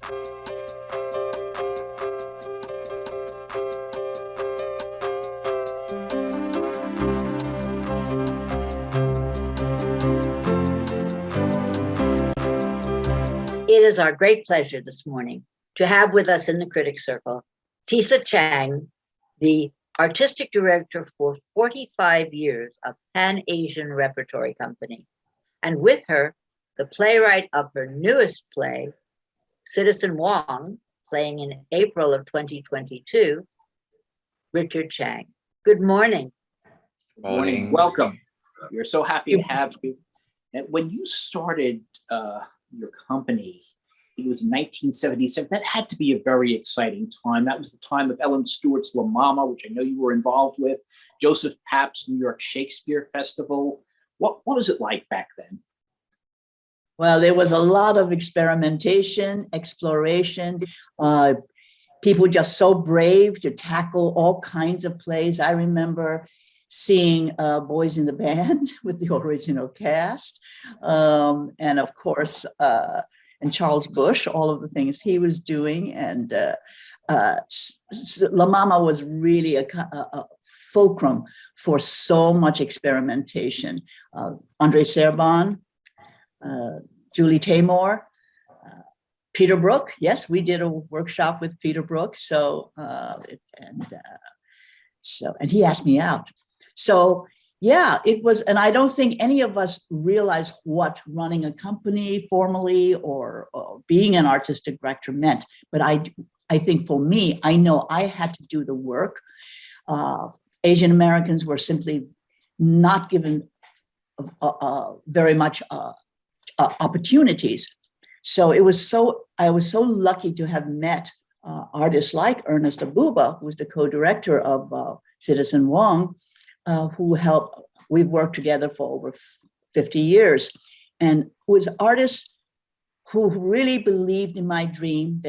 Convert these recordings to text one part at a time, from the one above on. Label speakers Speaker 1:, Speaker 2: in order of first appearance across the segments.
Speaker 1: It is our great pleasure this morning to have with us in the Critics Circle, Tisa Chang, the artistic director for 45 years of Pan-Asian Repertory Company, and with her, the playwright of her newest play, Citizen Wong, playing in April of 2022, Richard Chang. Good morning.
Speaker 2: Good morning. Welcome. We're so happy to have you. And when you started your company, it was in 1977. That had to be a very exciting time. That was the time of Ellen Stewart's La Mama, which I know you were involved with, Joseph Papp's New York Shakespeare Festival. What was it like back then?
Speaker 3: Well, there was a lot of experimentation, exploration. People just so brave to tackle all kinds of plays. I remember seeing Boys in the Band with the original cast. And of course, and Charles Bush, all of the things he was doing. And La Mama was really a fulcrum for so much experimentation. Andre Serban, Julie Taymor, Peter Brook. Yes, we did a workshop with Peter Brook. And he asked me out. So yeah, it was, and I don't think any of us realized what running a company formally or being an artistic director meant. But I think for me, I know I had to do the work. Asian Americans were simply not given very much opportunities. So I was so lucky to have met artists like Ernest Abuba, who's the co-director of Citizen Wong, who helped. We've worked together for over 50 years, and was artists who really believed in my dream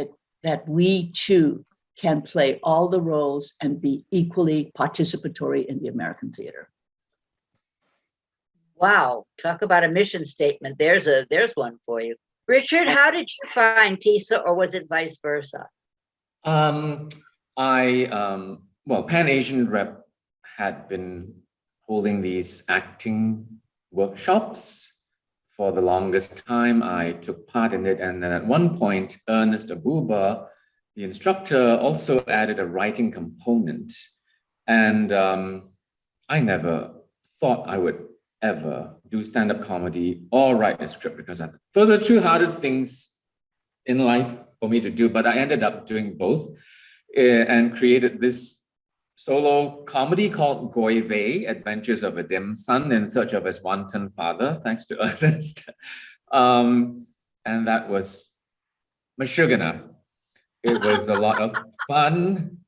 Speaker 3: that we too can play all the roles and be equally participatory in the American theater.
Speaker 1: Wow, talk about a mission statement. There's one for you. Richard, how did you find Tisa, or was it vice versa?
Speaker 4: Pan Asian Rep had been holding these acting workshops for the longest time. I took part in it. And then at one point, Ernest Abuba, the instructor, also added a writing component. And I never thought I would ever do stand-up comedy or write a script, because those are the two hardest things in life for me to do. But I ended up doing both and created this solo comedy called Goi Wei, Adventures of a Dim Son in Search of His Wanton Father, thanks to Ernest. And that was Mashugana. It was a lot of fun.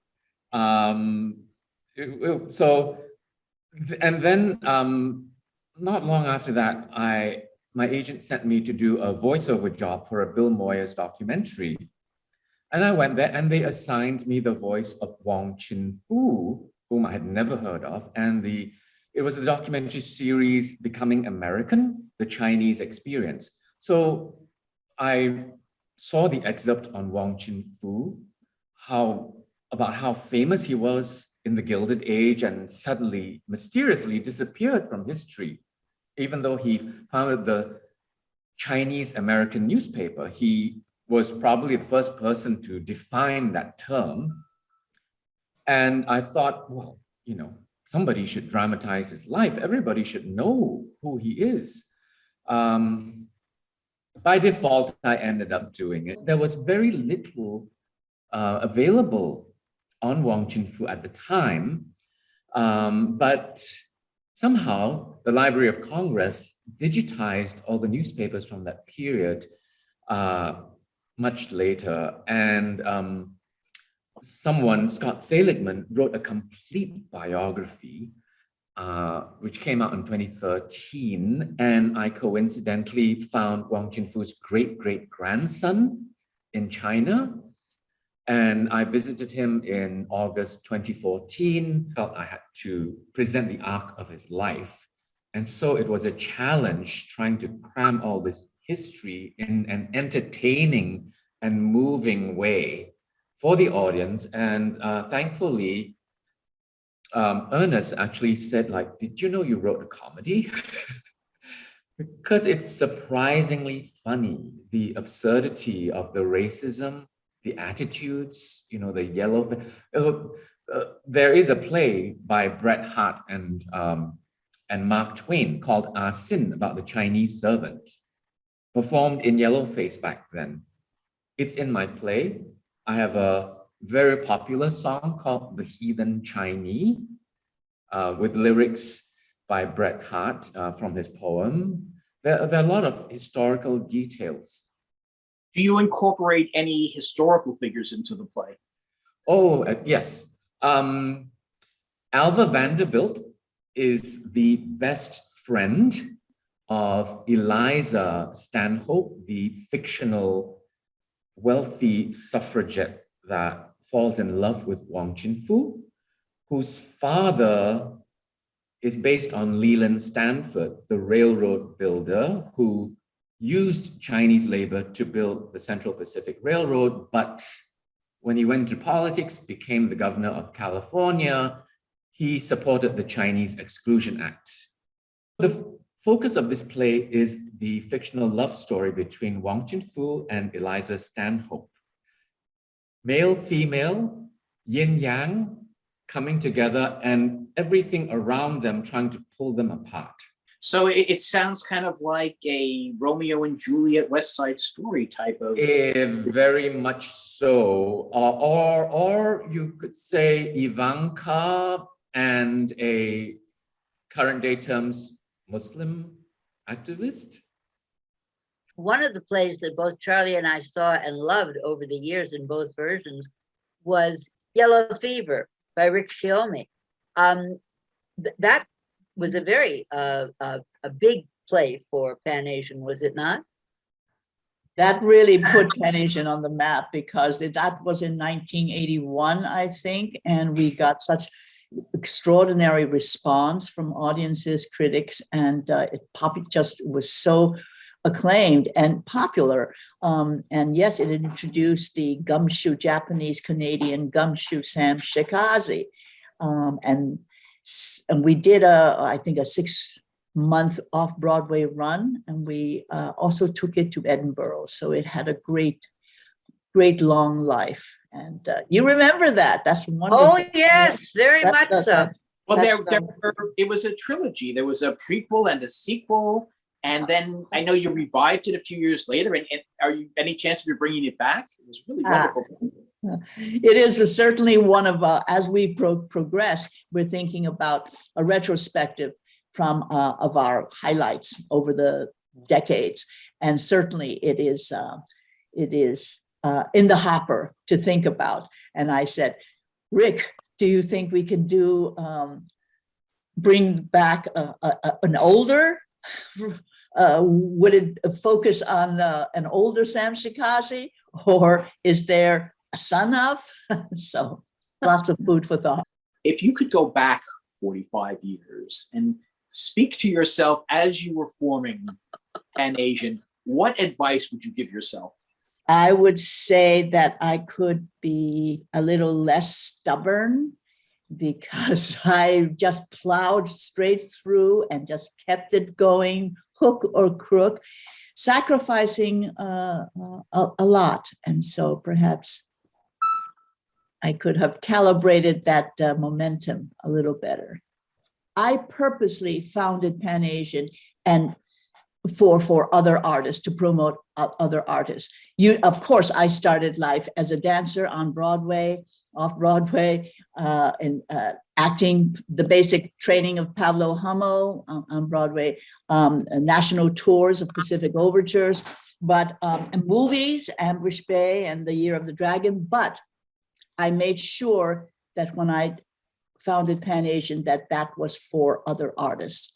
Speaker 4: Not long after that, my agent sent me to do a voiceover job for a Bill Moyers documentary. And I went there and they assigned me the voice of Wong Fu, whom I had never heard of. And it was a documentary series, Becoming American, the Chinese Experience. So I saw the excerpt on Wong Fu, about how famous he was in the Gilded Age and suddenly, mysteriously disappeared from history. Even though he founded the Chinese American newspaper, he was probably the first person to define that term. And I thought, well, somebody should dramatize his life. Everybody should know who he is. By default, I ended up doing it. There was very little available on Wong Fu at the time, but somehow the Library of Congress digitized all the newspapers from that period much later. And Scott Seligman, wrote a complete biography, which came out in 2013. And I coincidentally found Wong Fu's great-great-grandson in China. And I visited him in August 2014, felt I had to present the arc of his life. And so it was a challenge trying to cram all this history in an entertaining and moving way for the audience. And thankfully, Ernest actually said, like, did you know you wrote a comedy? Because it's surprisingly funny, the absurdity of the racism, the attitudes, you know, the yellow. There is a play by Bret Hart and Mark Twain called Ah Sin, about the Chinese servant, performed in yellowface back then. It's in my play. I have a very popular song called The Heathen Chinese, with lyrics by Bret Hart from his poem. There are a lot of historical details.
Speaker 2: Do you incorporate any historical figures into the play?
Speaker 4: Oh, yes. Alva Vanderbilt is the best friend of Eliza Stanhope, the fictional wealthy suffragette that falls in love with Wong Fu, whose father is based on Leland Stanford, the railroad builder who used Chinese labor to build the Central Pacific Railroad, but when he went to politics, became the governor of California, he supported the Chinese Exclusion Act. The focus of this play is the fictional love story between Wong Fu and Eliza Stanhope. Male, female, yin-yang, coming together, and everything around them trying to pull them apart.
Speaker 2: So it sounds kind of like a Romeo and Juliet West Side Story type of.
Speaker 4: Very much so. Or you could say Ivanka and a current day terms Muslim activist.
Speaker 1: One of the plays that both Charlie and I saw and loved over the years in both versions was Yellow Fever by Rick Shiomi. That was a very a big play for Pan Asian, was it not?
Speaker 3: That really put Pan Asian on the map, because that was in 1981, I think, and we got such extraordinary response from audiences, critics, and it just was so acclaimed and popular. And yes, it introduced the gumshoe, Japanese Canadian gumshoe Sam Shikaze. And we did I think a 6-month off-Broadway run, and we also took it to Edinburgh. So it had a great long life. And you remember that? That's wonderful.
Speaker 1: Oh yes, very much so.
Speaker 2: Well, it was a trilogy. There was a prequel and a sequel. And then I know you revived it a few years later. And are you any chance of you bringing it back? It was really wonderful.
Speaker 3: It is certainly one of, as we progress, we're thinking about a retrospective from of our highlights over the decades. And certainly it is in the hopper to think about. And I said, Rick, do you think we can bring back an older, would it focus on an older Sam Shikaze, or is there a son of? So lots of food for thought.
Speaker 2: If you could go back 45 years and speak to yourself as you were forming Pan Asian, what advice would you give yourself?
Speaker 3: I would say that I could be a little less stubborn, because I just plowed straight through and just kept it going, hook or crook, sacrificing a lot. And so perhaps I could have calibrated that momentum a little better. I purposely founded Pan Asian and for other artists, to promote other artists. Of course, I started life as a dancer on Broadway, off-Broadway, in acting, the basic training of Pablo Hummel on Broadway, national tours of Pacific Overtures, but and movies, Ambush Bay and The Year of the Dragon. But I made sure that when I founded Pan Asian, that was for other artists.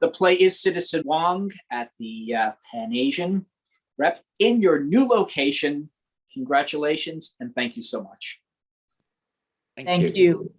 Speaker 2: The play is Citizen Wong at the Pan Asian Rep in your new location. Congratulations and thank you so much.
Speaker 3: Thank you.